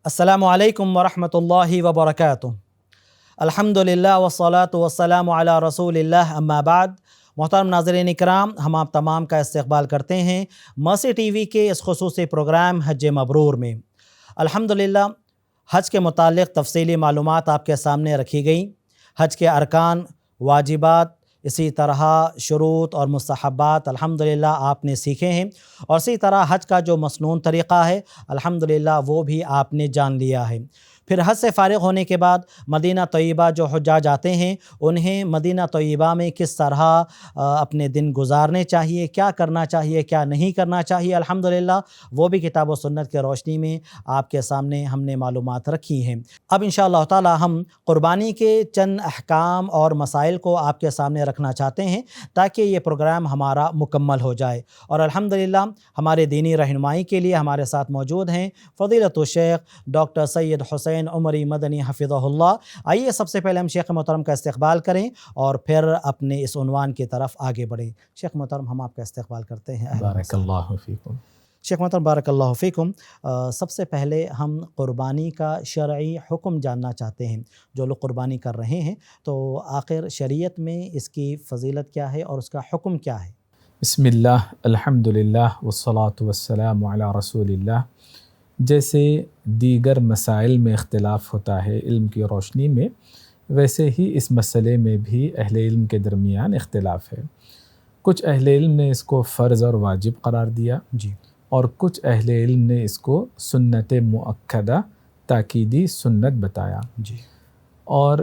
السلام علیکم ورحمۃ اللہ وبرکاتہ۔ الحمدللہ والصلاۃ والسلام علی رسول اللہ، اما بعد۔ محترم ناظرین اکرام، ہم آپ تمام کا استقبال کرتے ہیں مرسی ٹی وی کے اس خصوصی پروگرام حج مبرور میں۔ الحمدللہ حج کے متعلق تفصیلی معلومات آپ کے سامنے رکھی گئیں۔ حج کے ارکان، واجبات، اسی طرح شروط اور مستحبات الحمدللہ آپ نے سیکھے ہیں، اور اسی طرح حج کا جو مسنون طریقہ ہے الحمدللہ وہ بھی آپ نے جان لیا ہے۔ پھر حج سے فارغ ہونے کے بعد مدینہ طیبہ جو حجاج آتے ہیں انہیں مدینہ طیبہ میں کس طرح اپنے دن گزارنے چاہیے، کیا کرنا چاہیے، کیا نہیں کرنا چاہیے، الحمدللہ وہ بھی کتاب و سنت کے روشنی میں آپ کے سامنے ہم نے معلومات رکھی ہیں۔ اب انشاءاللہ تعالی ہم قربانی کے چند احکام اور مسائل کو آپ کے سامنے رکھنا چاہتے ہیں تاکہ یہ پروگرام ہمارا مکمل ہو جائے، اور الحمدللہ ہمارے دینی رہنمائی کے لیے ہمارے ساتھ موجود ہیں فضیلت الشیخ ڈاکٹر سید حسین عمری مدنی حفظہ اللہ۔ آئیے سب سے پہلے ہم شیخ محترم کا استقبال کریں اور پھر اپنے اس عنوان کی طرف آگے بڑھیں۔ شیخ محترم ہم آپ کا استقبال کرتے ہیں۔ بارک اللہ فیکم۔ شیخ محترم بارک اللہ فیکم، سب سے پہلے ہم قربانی کا شرعی حکم جاننا چاہتے ہیں۔ جو لوگ قربانی کر رہے ہیں تو آخر شریعت میں اس کی فضیلت کیا ہے اور اس کا حکم کیا ہے؟ بسم اللہ، الحمدللہ والصلاۃ والسلام علی رسول اللہ۔ جیسے دیگر مسائل میں اختلاف ہوتا ہے علم کی روشنی میں، ویسے ہی اس مسئلے میں بھی اہل علم کے درمیان اختلاف ہے۔ کچھ اہل علم نے اس کو فرض اور واجب قرار دیا، اور کچھ اہل علم نے اس کو سنت مؤکدہ تاکیدی سنت بتایا۔ اور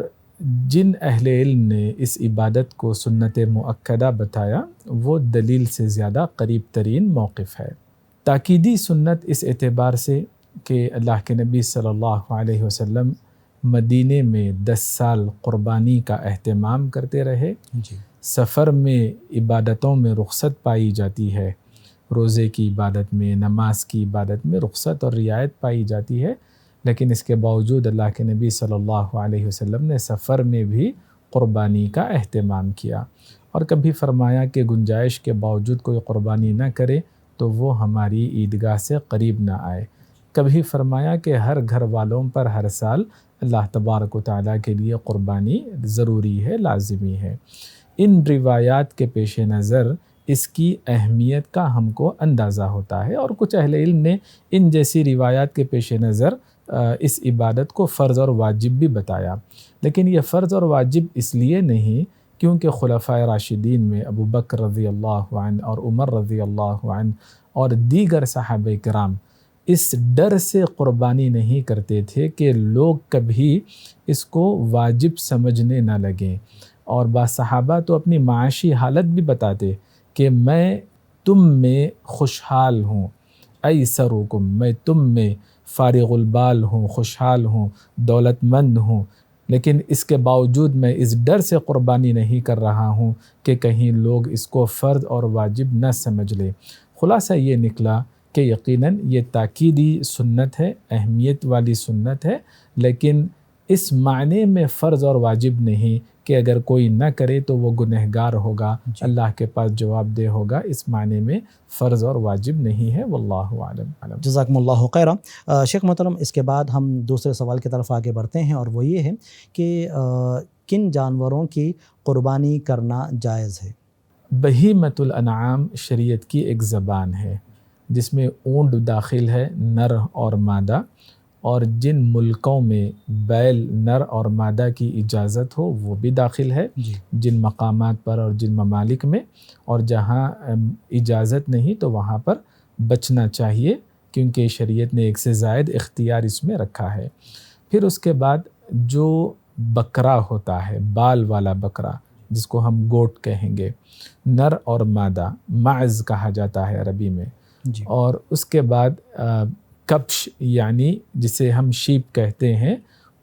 جن اہل علم نے اس عبادت کو سنت مؤکدہ بتایا وہ دلیل سے زیادہ قریب ترین موقف ہے۔ تاکیدی سنت اس اعتبار سے کہ اللہ کے نبی صلی اللہ علیہ وسلم مدینے میں 10 سال قربانی کا اہتمام کرتے رہے۔ سفر میں عبادتوں میں رخصت پائی جاتی ہے، روزے کی عبادت میں، نماز کی عبادت میں رخصت اور رعایت پائی جاتی ہے، لیکن اس کے باوجود اللہ کے نبی صلی اللہ علیہ وسلم نے سفر میں بھی قربانی کا اہتمام کیا، اور کبھی فرمایا کہ گنجائش کے باوجود کوئی قربانی نہ کرے تو وہ ہماری عیدگاہ سے قریب نہ آئے۔ کبھی فرمایا کہ ہر گھر والوں پر ہر سال اللہ تبارک و تعالیٰ کے لیے قربانی ضروری ہے، لازمی ہے۔ ان روایات کے پیش نظر اس کی اہمیت کا ہم کو اندازہ ہوتا ہے، اور کچھ اہل علم نے ان جیسی روایات کے پیش نظر اس عبادت کو فرض اور واجب بھی بتایا، لیکن یہ فرض اور واجب اس لیے نہیں کیونکہ خلفائے راشدین میں ابو بکر رضی اللہ عنہ اور عمر رضی اللہ عنہ اور دیگر صحابہ کرام اس ڈر سے قربانی نہیں کرتے تھے کہ لوگ کبھی اس کو واجب سمجھنے نہ لگیں، اور بعض صحابہ تو اپنی معاشی حالت بھی بتاتے کہ میں تم میں خوشحال ہوں، ایسرکم، میں تم میں فارغ البال ہوں، خوشحال ہوں، دولت مند ہوں، لیکن اس کے باوجود میں اس ڈر سے قربانی نہیں کر رہا ہوں کہ کہیں لوگ اس کو فرض اور واجب نہ سمجھ لیں۔ خلاصہ یہ نکلا کہ یقیناً یہ تاکیدی سنت ہے، اہمیت والی سنت ہے، لیکن اس معنی میں فرض اور واجب نہیں کہ اگر کوئی نہ کرے تو وہ گنہگار ہوگا، اللہ کے پاس جواب دہ ہوگا، اس معنی میں فرض اور واجب نہیں ہے، واللہ اعلم۔ جزاکم اللہ خیرا۔ شیخ محترم اس کے بعد ہم دوسرے سوال کی طرف آگے بڑھتے ہیں، اور وہ یہ ہے کہ کن جانوروں کی قربانی کرنا جائز ہے؟ بہیمۃ الانعام شریعت کی ایک زبان ہے جس میں اونٹ داخل ہے، نر اور مادہ، اور جن ملکوں میں بیل نر اور مادہ کی اجازت ہو وہ بھی داخل ہے، جن مقامات پر اور جن ممالک میں، اور جہاں اجازت نہیں تو وہاں پر بچنا چاہیے کیونکہ شریعت نے ایک سے زائد اختیار اس میں رکھا ہے۔ پھر اس کے بعد جو بکرا ہوتا ہے، بال والا بکرا جس کو ہم گوٹ کہیں گے، نر اور مادہ، معز کہا جاتا ہے عربی میں، اور اس کے بعد کپش یعنی جسے ہم شیپ کہتے ہیں،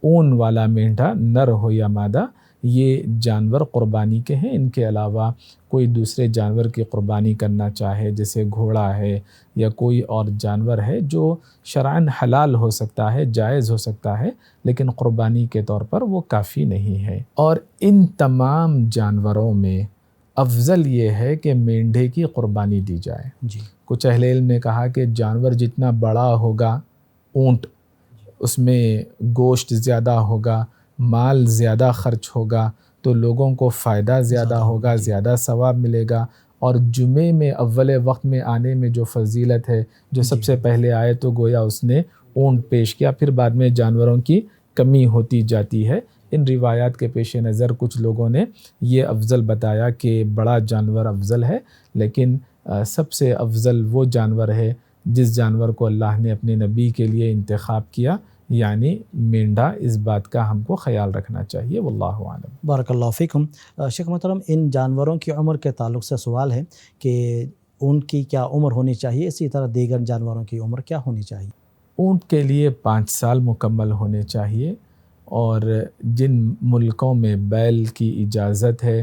اون والا مینڈھا نر ہو یا مادہ، یہ جانور قربانی کے ہیں۔ ان کے علاوہ کوئی دوسرے جانور کی قربانی کرنا چاہے جیسے گھوڑا ہے یا کوئی اور جانور ہے جو شرعاً حلال ہو سکتا ہے، جائز ہو سکتا ہے، لیکن قربانی کے طور پر وہ کافی نہیں ہے۔ اور ان تمام جانوروں میں افضل یہ ہے کہ مینڈھے کی قربانی دی جائے۔ جی کچھ اہل علم نے کہا کہ جانور جتنا بڑا ہوگا، اونٹ، اس میں گوشت زیادہ ہوگا، مال زیادہ خرچ ہوگا، تو لوگوں کو فائدہ زیادہ ہوگا، زیادہ ثواب ملے گا۔ اور جمعے میں اول وقت میں آنے میں جو فضیلت ہے، جو سب سے پہلے آئے تو گویا اس نے اونٹ پیش کیا، پھر بعد میں جانوروں کی کمی ہوتی جاتی ہے۔ ان روایات کے پیش نظر کچھ لوگوں نے یہ افضل بتایا کہ بڑا جانور افضل ہے، لیکن سب سے افضل وہ جانور ہے جس جانور کو اللہ نے اپنے نبی کے لیے انتخاب کیا، یعنی مینڈھا۔ اس بات کا ہم کو خیال رکھنا چاہیے، واللہ اعلم۔ بارک اللہ فیکم۔ شیخ محترم، ان جانوروں کی عمر کے تعلق سے سوال ہے کہ ان کی کیا عمر ہونی چاہیے، اسی طرح دیگر جانوروں کی عمر کیا ہونی چاہیے؟ اونٹ کے لیے 5 سال مکمل ہونے چاہیے، اور جن ملکوں میں بیل کی اجازت ہے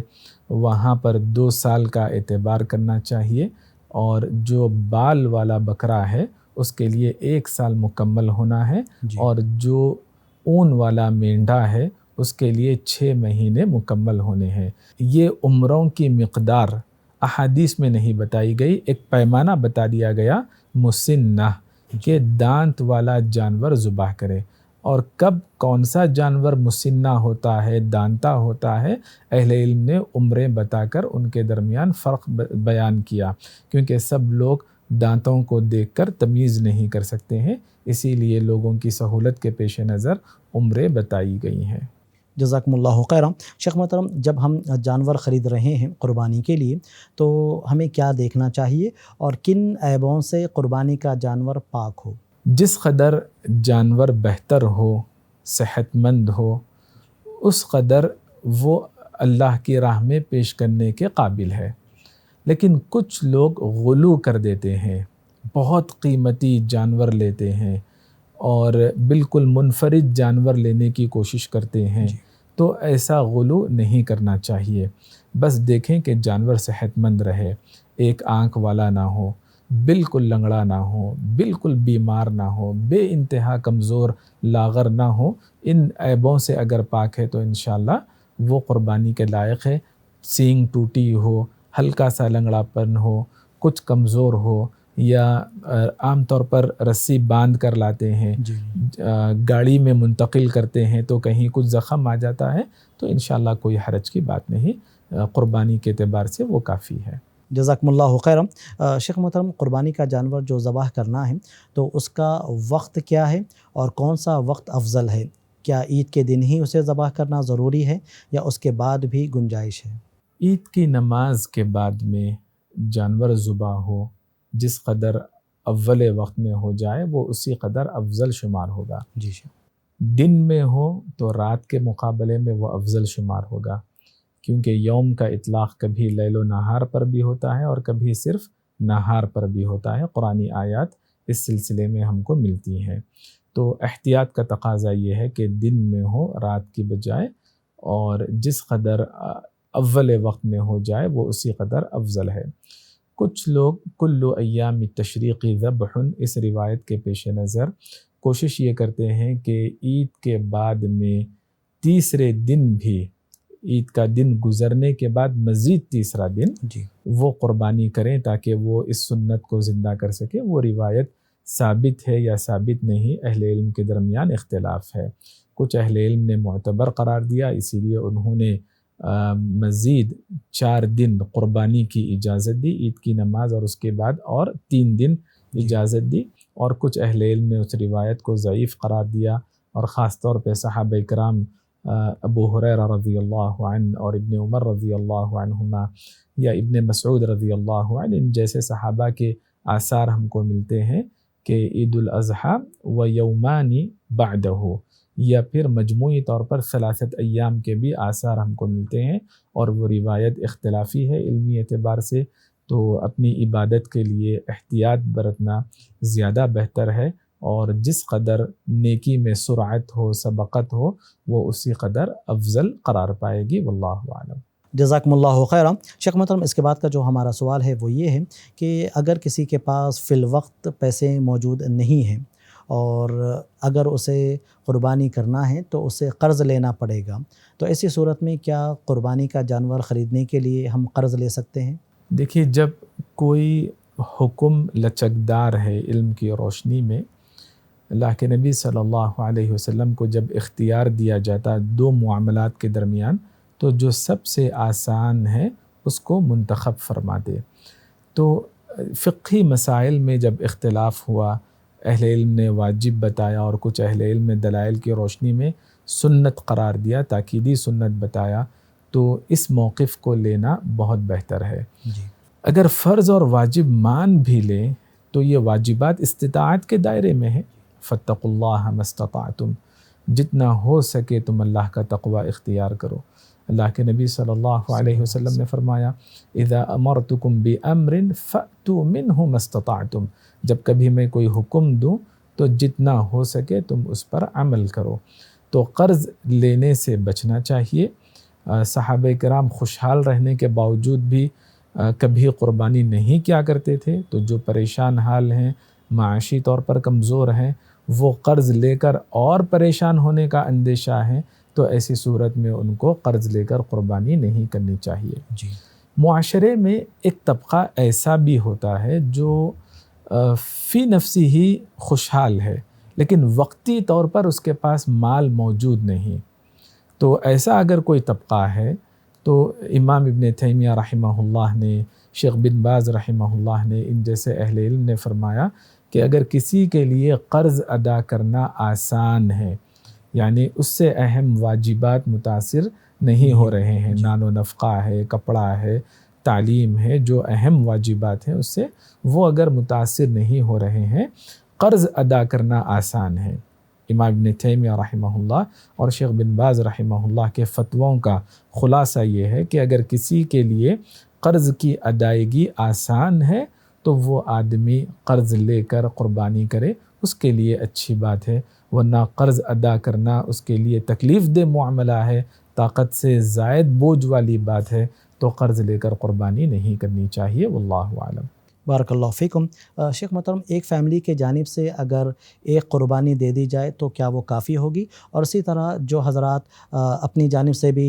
وہاں پر 2 سال کا اعتبار کرنا چاہیے، اور جو بال والا بکرا ہے اس کے لیے 1 سال مکمل ہونا ہے، اور جو اون والا مینڈھا ہے اس کے لیے 6 مہینے مکمل ہونے ہیں۔ یہ عمروں کی مقدار احادیث میں نہیں بتائی گئی، ایک پیمانہ بتا دیا گیا مسنہ، کہ دانت والا جانور ذبح کرے۔ اور کب کون سا جانور مسنہ ہوتا ہے، دانتا ہوتا ہے، اہل علم نے عمریں بتا کر ان کے درمیان فرق بیان کیا، کیونکہ سب لوگ دانتوں کو دیکھ کر تمیز نہیں کر سکتے ہیں، اسی لیے لوگوں کی سہولت کے پیش نظر عمریں بتائی گئی ہیں۔ جزاکم اللہ خیرا۔ شیخ محترم، جب ہم جانور خرید رہے ہیں قربانی کے لیے تو ہمیں کیا دیکھنا چاہیے اور کن عیبوں سے قربانی کا جانور پاک ہو؟ جس قدر جانور بہتر ہو، صحت مند ہو، اس قدر وہ اللہ کی راہ میں پیش کرنے کے قابل ہے۔ لیکن کچھ لوگ غلو کر دیتے ہیں، بہت قیمتی جانور لیتے ہیں اور بالکل منفرد جانور لینے کی کوشش کرتے ہیں، تو ایسا غلو نہیں کرنا چاہیے۔ بس دیکھیں کہ جانور صحت مند رہے، ایک آنکھ والا نہ ہو، بالکل لنگڑا نہ ہو، بالکل بیمار نہ ہو، بے انتہا کمزور لاغر نہ ہو۔ ان عیبوں سے اگر پاک ہے تو انشاءاللہ وہ قربانی کے لائق ہے۔ سینگ ٹوٹی ہو، ہلکا سا لنگڑا پن ہو، کچھ کمزور ہو، یا عام طور پر رسی باندھ کر لاتے ہیں، گاڑی میں منتقل کرتے ہیں تو کہیں کچھ زخم آ جاتا ہے، تو انشاءاللہ کوئی حرج کی بات نہیں، قربانی کے اعتبار سے وہ کافی ہے۔ جزاکم اللہ خیرم۔ شیخ محترم، قربانی کا جانور جو ذبح کرنا ہے تو اس کا وقت کیا ہے اور کون سا وقت افضل ہے؟ کیا عید کے دن ہی اسے ذبح کرنا ضروری ہے یا اس کے بعد بھی گنجائش ہے؟ عید کی نماز کے بعد میں جانور ذبح ہو، جس قدر اول وقت میں ہو جائے وہ اسی قدر افضل شمار ہوگا۔ جی دن میں ہو تو رات کے مقابلے میں وہ افضل شمار ہوگا، کیونکہ یوم کا اطلاق کبھی لیل و نہار پر بھی ہوتا ہے اور کبھی صرف نہار پر بھی ہوتا ہے۔ قرآنی آیات اس سلسلے میں ہم کو ملتی ہیں، تو احتیاط کا تقاضا یہ ہے کہ دن میں ہو رات کی بجائے، اور جس قدر اول وقت میں ہو جائے وہ اسی قدر افضل ہے۔ کچھ لوگ کل ایام التشریق ذبح، اس روایت کے پیش نظر کوشش یہ کرتے ہیں کہ عید کے بعد میں تیسرے دن بھی، عید کا دن گزرنے کے بعد مزید تیسرا دن وہ قربانی کریں تاکہ وہ اس سنت کو زندہ کر سکے۔ وہ روایت ثابت ہے یا ثابت نہیں، اہل علم کے درمیان اختلاف ہے۔ کچھ اہل علم نے معتبر قرار دیا، اسی لیے انہوں نے مزید 4 دن قربانی کی اجازت دی، عید کی نماز اور اس کے بعد اور 3 دن اجازت دی، اور کچھ اہل علم نے اس روایت کو ضعیف قرار دیا، اور خاص طور پہ صحابہ کرام ابو ہریرہ رضی اللہ عنہ اور ابن عمر رضی اللہ عنہما یا ابن مسعود رضی اللہ عنہ، ان جیسے صحابہ کے آثار ہم کو ملتے ہیں کہ عید الاضحیٰ و یومان بعدہ، یا پھر مجموعی طور پر 3 ایام کے بھی آثار ہم کو ملتے ہیں، اور وہ روایت اختلافی ہے علمی اعتبار سے، تو اپنی عبادت کے لیے احتیاط برتنا زیادہ بہتر ہے، اور جس قدر نیکی میں سرعت ہو، سبقت ہو، وہ اسی قدر افضل قرار پائے گی، واللہ اعلم۔ جزاکم اللہ خیرا۔ شیخ محترم، اس کے بعد کا جو ہمارا سوال ہے وہ یہ ہے کہ اگر کسی کے پاس فی الوقت پیسے موجود نہیں ہیں اور اگر اسے قربانی کرنا ہے تو اسے قرض لینا پڑے گا، تو ایسی صورت میں کیا قربانی کا جانور خریدنے کے لیے ہم قرض لے سکتے ہیں؟ دیکھیے، جب کوئی حکم لچکدار ہے علم کی روشنی میں، اللہ کے نبی صلی اللہ علیہ وسلم کو جب اختیار دیا جاتا دو معاملات کے درمیان، تو جو سب سے آسان ہے اس کو منتخب فرما دے۔ تو فقہی مسائل میں جب اختلاف ہوا، اہل علم نے واجب بتایا اور کچھ اہل علم نے دلائل کی روشنی میں سنت قرار دیا، تاکیدی سنت بتایا، تو اس موقف کو لینا بہت بہتر ہے۔ جی، اگر فرض اور واجب مان بھی لیں تو یہ واجبات استطاعت کے دائرے میں ہے۔ فاتقوا اللہ ما استطعتم، جتنا ہو سکے تم اللہ کا تقوی اختیار کرو۔ اللہ کے نبی صلی اللہ علیہ وسلم نے فرمایا، اذا امرتکم بامر فأتوا منہ ما استطعتم، جب کبھی میں کوئی حکم دوں تو جتنا ہو سکے تم اس پر عمل کرو۔ تو قرض لینے سے بچنا چاہیے۔ صحابہ کرام خوشحال رہنے کے باوجود بھی کبھی قربانی نہیں کیا کرتے تھے، تو جو پریشان حال ہیں، معاشی طور پر کمزور ہیں، وہ قرض لے کر اور پریشان ہونے کا اندیشہ ہے، تو ایسی صورت میں ان کو قرض لے کر قربانی نہیں کرنی چاہیے۔ جی، معاشرے میں ایک طبقہ ایسا بھی ہوتا ہے جو فی نفسی ہی خوشحال ہے، لیکن وقتی طور پر اس کے پاس مال موجود نہیں۔ تو ایسا اگر کوئی طبقہ ہے تو امام ابن تیمیہ رحمہ اللہ نے، شیخ بن باز رحمہ اللہ نے، ان جیسے اہل علم نے فرمایا کہ اگر کسی کے لیے قرض ادا کرنا آسان ہے، یعنی اس سے اہم واجبات متاثر نہیں ہو رہے ہیں، نان و نفقہ ہے، کپڑا ہے، تعلیم ہے، جو اہم واجبات ہیں اس سے وہ اگر متاثر نہیں ہو رہے ہیں، قرض ادا کرنا آسان ہے۔ امام ابن تیمیہ رحمہ اللہ اور شیخ بن باز رحمہ اللہ کے فتووں کا خلاصہ یہ ہے کہ اگر کسی کے لیے قرض کی ادائیگی آسان ہے تو وہ آدمی قرض لے کر قربانی کرے، اس کے لیے اچھی بات ہے، ورنہ قرض ادا کرنا اس کے لیے تکلیف دہ معاملہ ہے، طاقت سے زائد بوجھ والی بات ہے، تو قرض لے کر قربانی نہیں کرنی چاہیے۔ واللہ اعلم۔ بارک اللہ فیکم۔ شیخ محترم، ایک فیملی کے جانب سے اگر ایک قربانی دے دی جائے تو کیا وہ کافی ہوگی؟ اور اسی طرح جو حضرات اپنی جانب سے بھی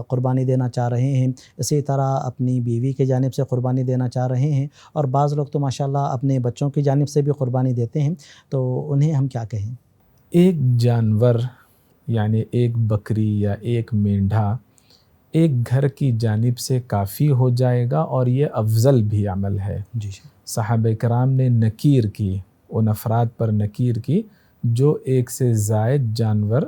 قربانی دینا چاہ رہے ہیں، اسی طرح اپنی بیوی کی جانب سے قربانی دینا چاہ رہے ہیں، اور بعض لوگ تو ماشاءاللہ اپنے بچوں کی جانب سے بھی قربانی دیتے ہیں، تو انہیں ہم کیا کہیں؟ ایک جانور یعنی ایک بکری یا ایک مینڈھا ایک گھر کی جانب سے کافی ہو جائے گا، اور یہ افضل بھی عمل ہے۔ جی، صحابہ کرام نے نکیر کی، ان افراد پر نکیر کی جو ایک سے زائد جانور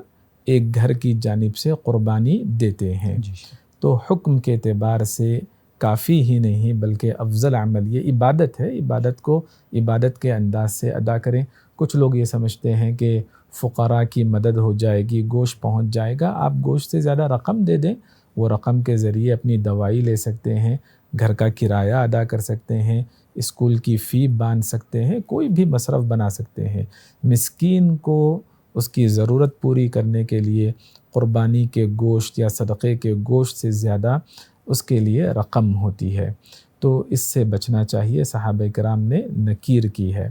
ایک گھر کی جانب سے قربانی دیتے ہیں، جی، تو حکم کے اعتبار سے کافی ہی نہیں بلکہ افضل عمل، یہ عبادت ہے، عبادت کو عبادت کے انداز سے ادا کریں۔ کچھ لوگ یہ سمجھتے ہیں کہ فقراء کی مدد ہو جائے گی، گوشت پہنچ جائے گا، آپ گوشت سے زیادہ رقم دے دیں، وہ رقم کے ذریعے اپنی دوائی لے سکتے ہیں، گھر کا کرایہ ادا کر سکتے ہیں، اسکول کی فی باندھ سکتے ہیں، کوئی بھی مصرف بنا سکتے ہیں۔ مسکین کو اس کی ضرورت پوری کرنے کے لیے قربانی کے گوشت یا صدقے کے گوشت سے زیادہ اس کے لیے رقم ہوتی ہے، تو اس سے بچنا چاہیے۔ صحابہ کرام نے نکیر کی ہے۔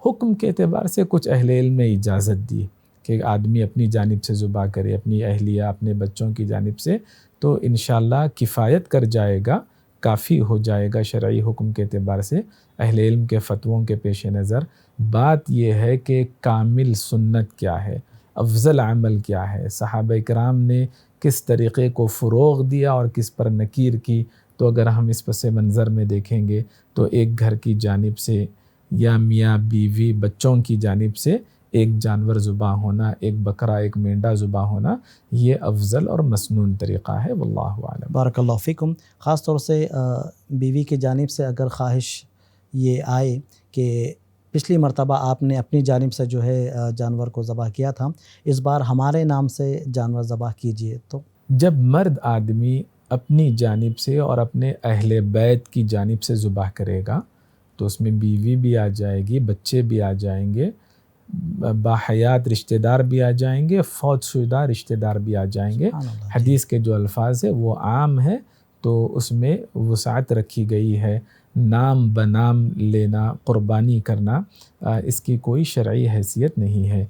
حکم کے اعتبار سے کچھ اہل علم نے اجازت دی کہ آدمی اپنی جانب سے ذبح کرے، اپنی اہلیہ، اپنے بچوں کی جانب سے، تو انشاءاللہ کفایت کر جائے گا، کافی ہو جائے گا شرعی حکم کے اعتبار سے۔ اہل علم کے فتووں کے پیش نظر بات یہ ہے کہ کامل سنت کیا ہے، افضل عمل کیا ہے، صحابہ کرام نے کس طریقے کو فروغ دیا اور کس پر نکیر کی، تو اگر ہم اس پس منظر میں دیکھیں گے تو ایک گھر کی جانب سے یا میاں بیوی بچوں کی جانب سے ایک جانور ذبح ہونا، ایک بکرا، ایک مینڈا ذبح ہونا، یہ افضل اور مسنون طریقہ ہے۔ واللہ اعلم۔ بارک اللہ فیکم۔ خاص طور سے بیوی کی جانب سے اگر خواہش یہ آئے کہ پچھلی مرتبہ آپ نے اپنی جانب سے جو ہے جانور کو ذبح کیا تھا، اس بار ہمارے نام سے جانور ذبح کیجئے، تو جب مرد آدمی اپنی جانب سے اور اپنے اہل بیت کی جانب سے ذبح کرے گا تو اس میں بیوی بھی آ جائے گی، بچے بھی آ جائیں گے، باحیات رشتہ دار بھی آ جائیں گے، فوت شدہ رشتہ دار بھی آ جائیں گے۔ سبحان اللہ، حدیث کے جو الفاظ ہیں وہ عام ہیں، تو اس میں وسعت رکھی گئی ہے، نام بنام لینا، قربانی کرنا، اس کی کوئی شرعی حیثیت نہیں ہے،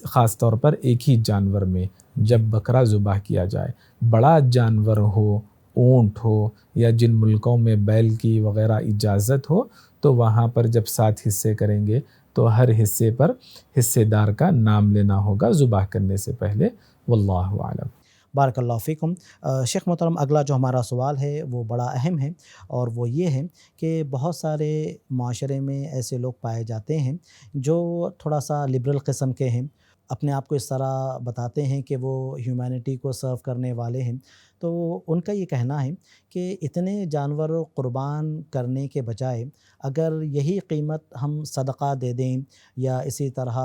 خاص طور پر ایک ہی جانور میں جب بکرا ذبح کیا جائے۔ بڑا جانور ہو، اونٹ ہو، یا جن ملکوں میں بیل کی وغیرہ اجازت ہو، تو وہاں پر جب 7 حصے کریں گے تو ہر حصے پر حصے دار کا نام لینا ہوگا ذبح کرنے سے پہلے۔ واللہ اعلم۔ بارک اللہ فیکم۔ شیخ محترم، اگلا جو ہمارا سوال ہے وہ بڑا اہم ہے، اور وہ یہ ہے کہ بہت سارے معاشرے میں ایسے لوگ پائے جاتے ہیں جو تھوڑا سا لبرل قسم کے ہیں، اپنے آپ کو اس طرح بتاتے ہیں کہ وہ ہیومینٹی کو سرو کرنے والے ہیں، تو ان کا یہ کہنا ہے کہ اتنے جانور قربان کرنے کے بجائے اگر یہی قیمت ہم صدقہ دے دیں یا اسی طرح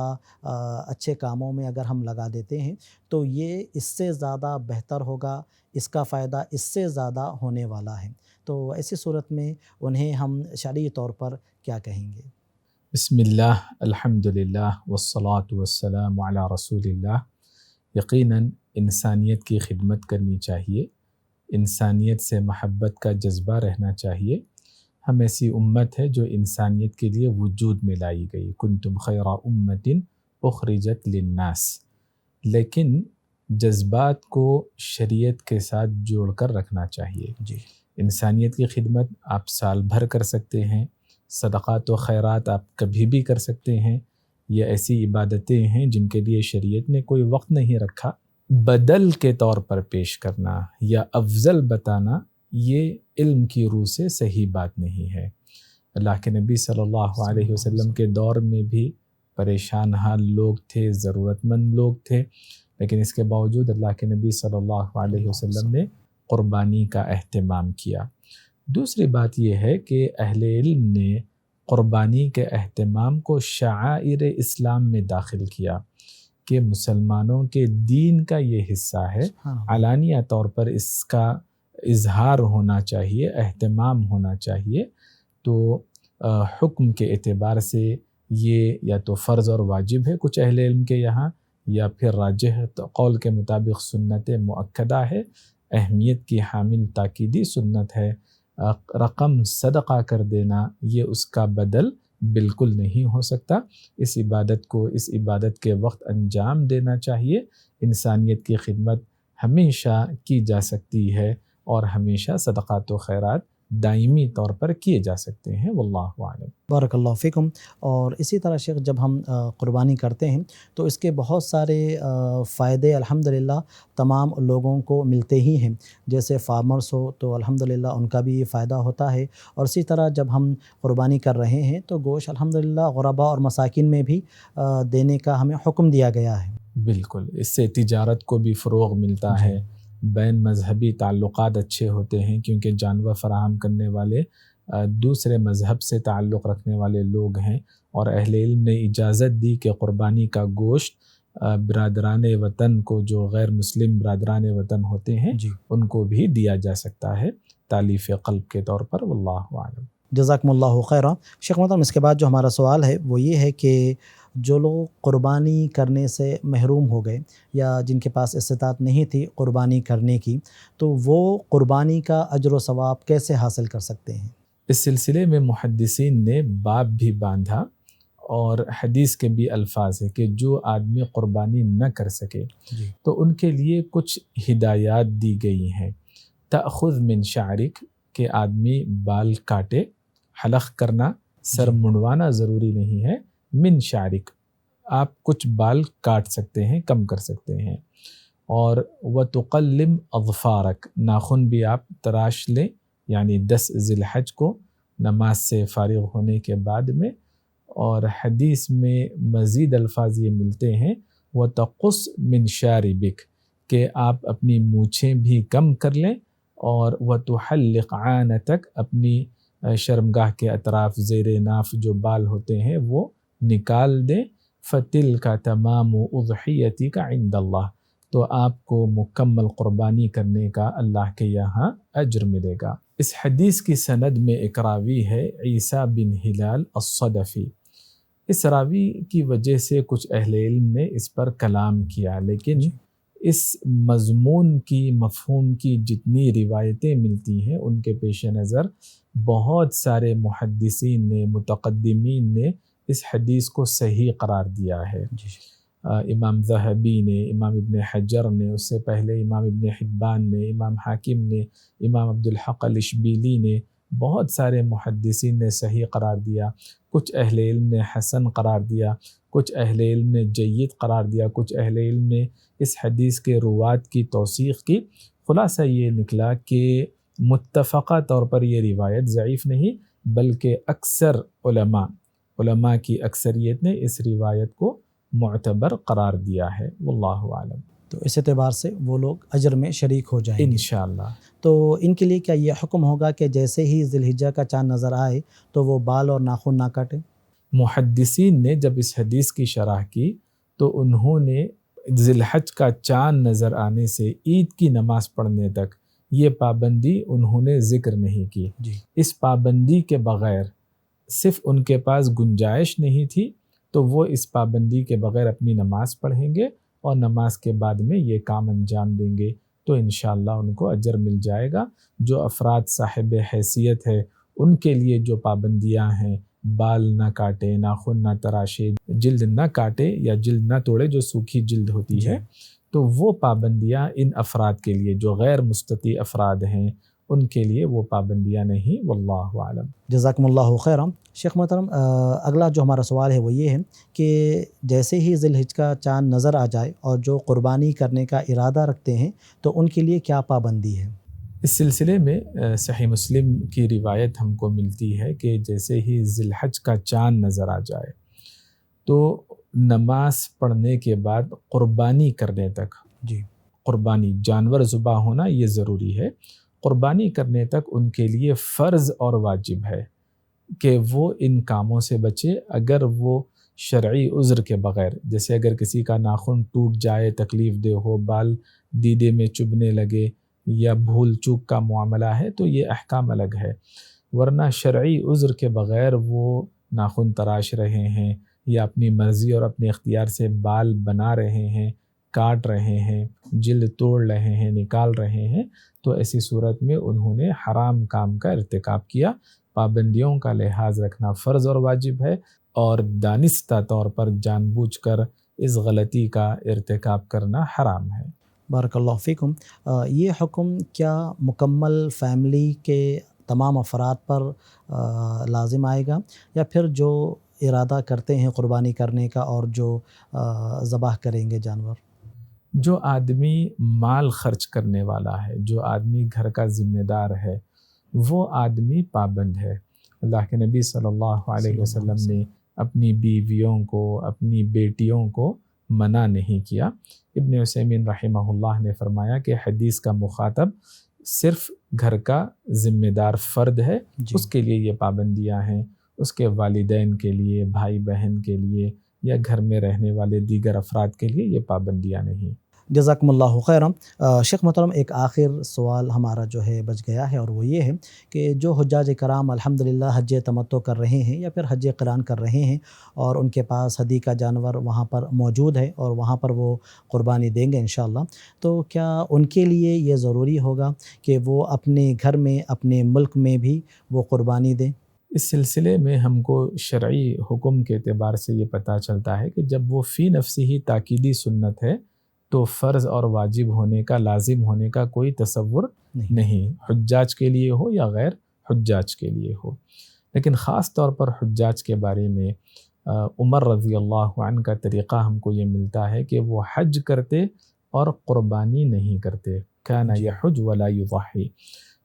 اچھے کاموں میں اگر ہم لگا دیتے ہیں تو یہ اس سے زیادہ بہتر ہوگا، اس کا فائدہ اس سے زیادہ ہونے والا ہے، تو ایسی صورت میں انہیں ہم شرعی طور پر کیا کہیں گے؟ بسم اللہ، الحمدللہ والصلاة والسلام علی رسول اللہ۔ یقیناً انسانیت کی خدمت کرنی چاہیے، انسانیت سے محبت کا جذبہ رہنا چاہیے۔ ہم ایسی امت ہے جو انسانیت کے لیے وجود میں لائی گئی، کنتم خیر امت اخرجت للناس، لیکن جذبات کو شریعت کے ساتھ جوڑ کر رکھنا چاہیے۔ جی، انسانیت کی خدمت آپ سال بھر کر سکتے ہیں، صدقات و خیرات آپ کبھی بھی کر سکتے ہیں، یہ ایسی عبادتیں ہیں جن کے لیے شریعت نے کوئی وقت نہیں رکھا۔ بدل کے طور پر پیش کرنا یا افضل بتانا، یہ علم کی روح سے صحیح بات نہیں ہے۔ اللہ کے نبی صلی اللہ علیہ وسلم کے دور میں بھی پریشان حال لوگ تھے، ضرورت مند لوگ تھے، لیکن اس کے باوجود اللہ کے نبی صلی اللہ علیہ وسلم نے قربانی کا اہتمام کیا۔ دوسری بات یہ ہے کہ اہل علم نے قربانی کے اہتمام کو شعائر اسلام میں داخل کیا کہ مسلمانوں کے دین کا یہ حصہ ہے، علانیہ طور پر اس کا اظہار ہونا چاہیے، اہتمام ہونا چاہیے۔ تو حکم کے اعتبار سے یہ یا تو فرض اور واجب ہے کچھ اہل علم کے یہاں، یا پھر راجح قول کے مطابق سنت مؤکدہ ہے، اہمیت کی حامل تاکیدی سنت ہے۔ رقم صدقہ کر دینا یہ اس کا بدل بالکل نہیں ہو سکتا۔ اس عبادت کو اس عبادت کے وقت انجام دینا چاہیے۔ انسانیت کی خدمت ہمیشہ کی جا سکتی ہے، اور ہمیشہ صدقات و خیرات دائمی طور پر کیے جا سکتے ہیں۔ واللہ اعلم۔ بارک اللہ فیکم۔ اور اسی طرح شیخ، جب ہم قربانی کرتے ہیں تو اس کے بہت سارے فائدے الحمدللہ تمام لوگوں کو ملتے ہی ہیں، جیسے فارمرز ہو تو الحمدللہ ان کا بھی یہ فائدہ ہوتا ہے، اور اسی طرح جب ہم قربانی کر رہے ہیں تو گوشت الحمدللہ غرباء اور مساکین میں بھی دینے کا ہمیں حکم دیا گیا ہے۔ بالکل، اس سے تجارت کو بھی فروغ ملتا ہے، بین مذہبی تعلقات اچھے ہوتے ہیں، کیونکہ جانور فراہم کرنے والے دوسرے مذہب سے تعلق رکھنے والے لوگ ہیں، اور اہل علم نے اجازت دی کہ قربانی کا گوشت برادران وطن کو، جو غیر مسلم برادران وطن ہوتے ہیں، ان کو بھی دیا جا سکتا ہے تالیف قلب کے طور پر۔ واللہ اعلم۔ جزاکم اللہ خیرہ۔ شیخ محترم، اس کے بعد جو ہمارا سوال ہے وہ یہ ہے کہ جو لوگ قربانی کرنے سے محروم ہو گئے یا جن کے پاس استطاعت نہیں تھی قربانی کرنے کی، تو وہ قربانی کا اجر و ثواب کیسے حاصل کر سکتے ہیں؟ اس سلسلے میں محدثین نے باب بھی باندھا، اور حدیث کے بھی الفاظ ہیں کہ جو آدمی قربانی نہ کر سکے تو ان کے لیے کچھ ہدایات دی گئی ہیں۔ تأخذ من شعرک، کہ آدمی بال کاٹے، حلق کرنا، سر منڈوانا ضروری نہیں ہے، من شعرک، آپ کچھ بال کاٹ سکتے ہیں، کم کر سکتے ہیں، اور وتقلم اظفارک، ناخن بھی آپ تراش لیں، یعنی 10 ذی الحج کو نماز سے فارغ ہونے کے بعد میں۔ اور حدیث میں مزید الفاظ یہ ملتے ہیں وتقص من شاربک، کہ آپ اپنی مونچھیں بھی کم کر لیں، اور وتحلق عانتک، اپنی شرمگاہ کے اطراف زیر ناف جو بال ہوتے ہیں وہ نکال دیں۔ فتلک تمام اضحیتک عند اللہ، تو آپ کو مکمل قربانی کرنے کا اللہ کے یہاں اجر ملے گا۔ اس حدیث کی سند میں ایک راوی ہے عیسیٰ بن ہلال الصدفی۔ اس راوی کی وجہ سے کچھ اہل علم نے اس پر کلام کیا، لیکن اس مضمون کی مفہوم کی جتنی روایتیں ملتی ہیں ان کے پیش نظر بہت سارے محدثین نے متقدمین نے اس حدیث کو صحیح قرار دیا ہے۔ امام ذہبی نے، امام ابن حجر نے، اس سے پہلے امام ابن حبان نے، امام حاکم نے، امام عبدالحق الاشبیلی نے، بہت سارے محدثین نے صحیح قرار دیا۔ کچھ اہل علم نے حسن قرار دیا، کچھ اہل علم نے جید قرار دیا، کچھ اہل علم نے اس حدیث کے روات کی توثیق کی۔ خلاصہ یہ نکلا کہ متفقہ طور پر یہ روایت ضعیف نہیں، بلکہ اکثر علماء کی اکثریت نے اس روایت کو معتبر قرار دیا ہے۔ واللہ اعلم۔ تو اس اعتبار سے وہ لوگ اجر میں شریک ہو جائیں گے انشاءاللہ۔ تو ان کے لیے کیا یہ حکم ہوگا کہ جیسے ہی ذی الحجہ کا چاند نظر آئے تو وہ بال اور ناخن نہ کاٹیں؟ محدثین نے جب اس حدیث کی شرح کی تو انہوں نے ذی الحج کا چاند نظر آنے سے عید کی نماز پڑھنے تک یہ پابندی انہوں نے ذکر نہیں کی۔ اس پابندی کے بغیر صرف ان کے پاس گنجائش نہیں تھی تو وہ اس پابندی کے بغیر اپنی نماز پڑھیں گے اور نماز کے بعد میں یہ کام انجام دیں گے تو انشاءاللہ ان کو اجر مل جائے گا۔ جو افراد صاحب حیثیت ہے ان کے لیے جو پابندیاں ہیں، بال نہ کاٹے، ناخن نہ تراشے، جلد نہ کاٹے یا جلد نہ توڑے جو سوکھی جلد ہوتی ہے، تو وہ پابندیاں ان افراد کے لیے جو غیر مستطیع افراد ہیں ان کے لیے وہ پابندیاں نہیں۔ واللہ اعلم۔ جزاکم اللہ خیرا۔ شیخ محترم، اگلا جو ہمارا سوال ہے وہ یہ ہے کہ جیسے ہی ذی الحجہ کا چاند نظر آ جائے اور جو قربانی کرنے کا ارادہ رکھتے ہیں تو ان کے لیے کیا پابندی ہے؟ اس سلسلے میں صحیح مسلم کی روایت ہم کو ملتی ہے کہ جیسے ہی ذی الحجہ کا چاند نظر آ جائے تو نماز پڑھنے کے بعد قربانی کرنے تک، قربانی جانور ذبح ہونا یہ ضروری ہے، قربانی کرنے تک ان کے لیے فرض اور واجب ہے کہ وہ ان کاموں سے بچے۔ اگر وہ شرعی عذر کے بغیر، جیسے اگر کسی کا ناخن ٹوٹ جائے، تکلیف دہ ہو، بال دیدے میں چبھنے لگے یا بھول چوک کا معاملہ ہے تو یہ احکام الگ ہے، ورنہ شرعی عذر کے بغیر وہ ناخن تراش رہے ہیں یا اپنی مرضی اور اپنے اختیار سے بال بنا رہے ہیں، کاٹ رہے ہیں، جلد توڑ رہے ہیں، نکال رہے ہیں، تو ایسی صورت میں انہوں نے حرام کام کا ارتکاب کیا۔ پابندیوں کا لحاظ رکھنا فرض اور واجب ہے، اور دانستہ طور پر جان بوجھ کر اس غلطی کا ارتکاب کرنا حرام ہے۔ بارک اللہ فیکم۔ یہ حکم کیا مکمل فیملی کے تمام افراد پر لازم آئے گا یا پھر جو ارادہ کرتے ہیں قربانی کرنے کا اور جو ذبح کریں گے جانور؟ جو آدمی مال خرچ کرنے والا ہے، جو آدمی گھر کا ذمہ دار ہے، وہ آدمی پابند ہے۔ اللہ کے نبی صلی اللہ علیہ وسلم نے اپنی بیویوں کو، اپنی بیٹیوں کو منع نہیں کیا۔ ابن عثیمین رحمہ اللہ نے فرمایا کہ حدیث کا مخاطب صرف گھر کا ذمہ دار فرد ہے، اس کے لیے یہ پابندیاں ہیں، اس کے والدین کے لیے، بھائی بہن کے لیے یا گھر میں رہنے والے دیگر افراد کے لیے یہ پابندیاں نہیں۔ جزاکم اللہ خیرا۔ شیخ محترم، ایک آخر سوال ہمارا جو ہے بچ گیا ہے اور وہ یہ ہے کہ جو حجاج کرام الحمدللہ حج تمتع کر رہے ہیں یا پھر حج قران کر رہے ہیں اور ان کے پاس ہدی کا جانور وہاں پر موجود ہے اور وہاں پر وہ قربانی دیں گے انشاءاللہ، تو کیا ان کے لیے یہ ضروری ہوگا کہ وہ اپنے گھر میں، اپنے ملک میں بھی وہ قربانی دیں؟ اس سلسلے میں ہم کو شرعی حکم کے اعتبار سے یہ پتہ چلتا ہے کہ جب وہ فی نفسی ہی تاکیدی سنت ہے تو فرض اور واجب ہونے کا، لازم ہونے کا کوئی تصور نہیں، حجاج کے لیے ہو یا غیر حجاج کے لیے ہو۔ لیکن خاص طور پر حجاج کے بارے میں عمر رضی اللہ عنہ کا طریقہ ہم کو یہ ملتا ہے کہ وہ حج کرتے اور قربانی نہیں کرتے، کان یحج ولا یضحی۔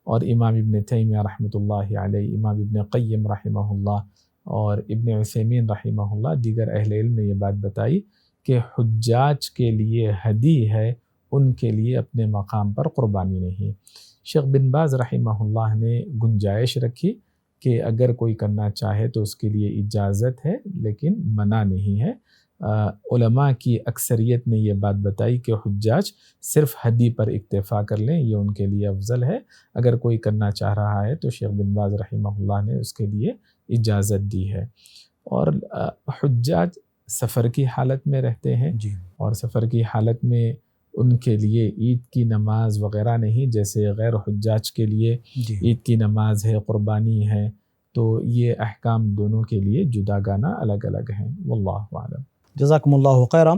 اور امام ابن تیمیہ رحمۃ اللہ علیہ، امام ابن قیم رحمہ اللہ اور ابن عثیمین رحمہ اللہ، دیگر اہل علم نے یہ بات بتائی کہ حجاج کے لیے ہدی ہے، ان کے لیے اپنے مقام پر قربانی نہیں۔ شیخ بن باز رحمہ اللہ نے گنجائش رکھی کہ اگر کوئی کرنا چاہے تو اس کے لیے اجازت ہے لیکن منع نہیں ہے۔ علماء کی اکثریت نے یہ بات بتائی کہ حجاج صرف ہدی پر اکتفا کر لیں، یہ ان کے لیے افضل ہے۔ اگر کوئی کرنا چاہ رہا ہے تو شیخ بن باز رحمہ اللہ نے اس کے لیے اجازت دی ہے۔ اور حجاج سفر کی حالت میں رہتے ہیں اور سفر کی حالت میں ان کے لیے عید کی نماز وغیرہ نہیں، جیسے غیر حجاج کے لیے جی عید کی نماز ہے، قربانی ہے، تو یہ احکام دونوں کے لیے جدا گانا الگ الگ ہیں۔ واللہ اعلم۔ جزاکم اللہ خیرہ۔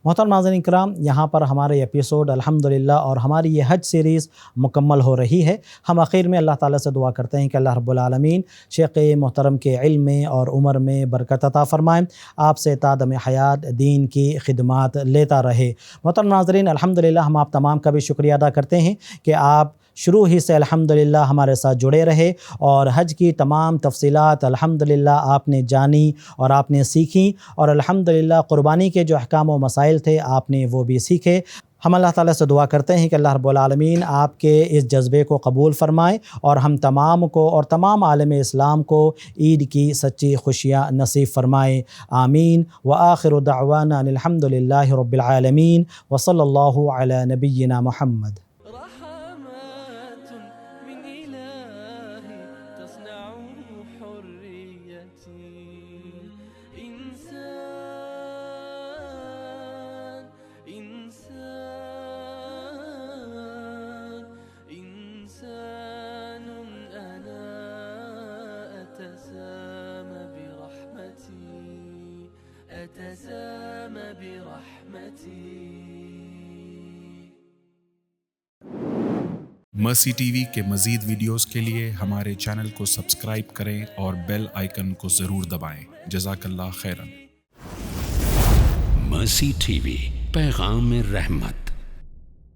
محترم ناظرین کرام، یہاں پر ہمارے ایپیسوڈ الحمدللہ اور ہماری یہ حج سیریز مکمل ہو رہی ہے۔ ہم آخر میں اللہ تعالیٰ سے دعا کرتے ہیں کہ اللہ رب العالمین شیخ محترم کے علم میں اور عمر میں برکت عطا فرمائیں، آپ سے تا دم حیات دین کی خدمات لیتا رہے۔ محترم ناظرین، الحمدللہ ہم آپ تمام کا بھی شکریہ ادا کرتے ہیں کہ آپ شروع ہی سے الحمدللہ ہمارے ساتھ جڑے رہے اور حج کی تمام تفصیلات الحمدللہ آپ نے جانی اور آپ نے سیکھی، اور الحمدللہ قربانی کے جو احکام و مسائل تھے آپ نے وہ بھی سیکھے۔ ہم اللہ تعالیٰ سے دعا کرتے ہیں کہ اللہ رب العالمین آپ کے اس جذبے کو قبول فرمائے اور ہم تمام کو اور تمام عالم اسلام کو عید کی سچی خوشیاں نصیب فرمائے، آمین۔ وآخر دعوانا ان الحمد للہ رب العالمین وصلی اللہ علی نبینا محمد۔ أتسامى برحمتي۔ مرسی ٹی وی کے مزید ویڈیوز کے لیے ہمارے چینل کو سبسکرائب کریں اور بیل آئیکن کو ضرور دبائیں۔ جزاک اللہ خیرن۔ مرسی ٹی وی، پیغام رحمت۔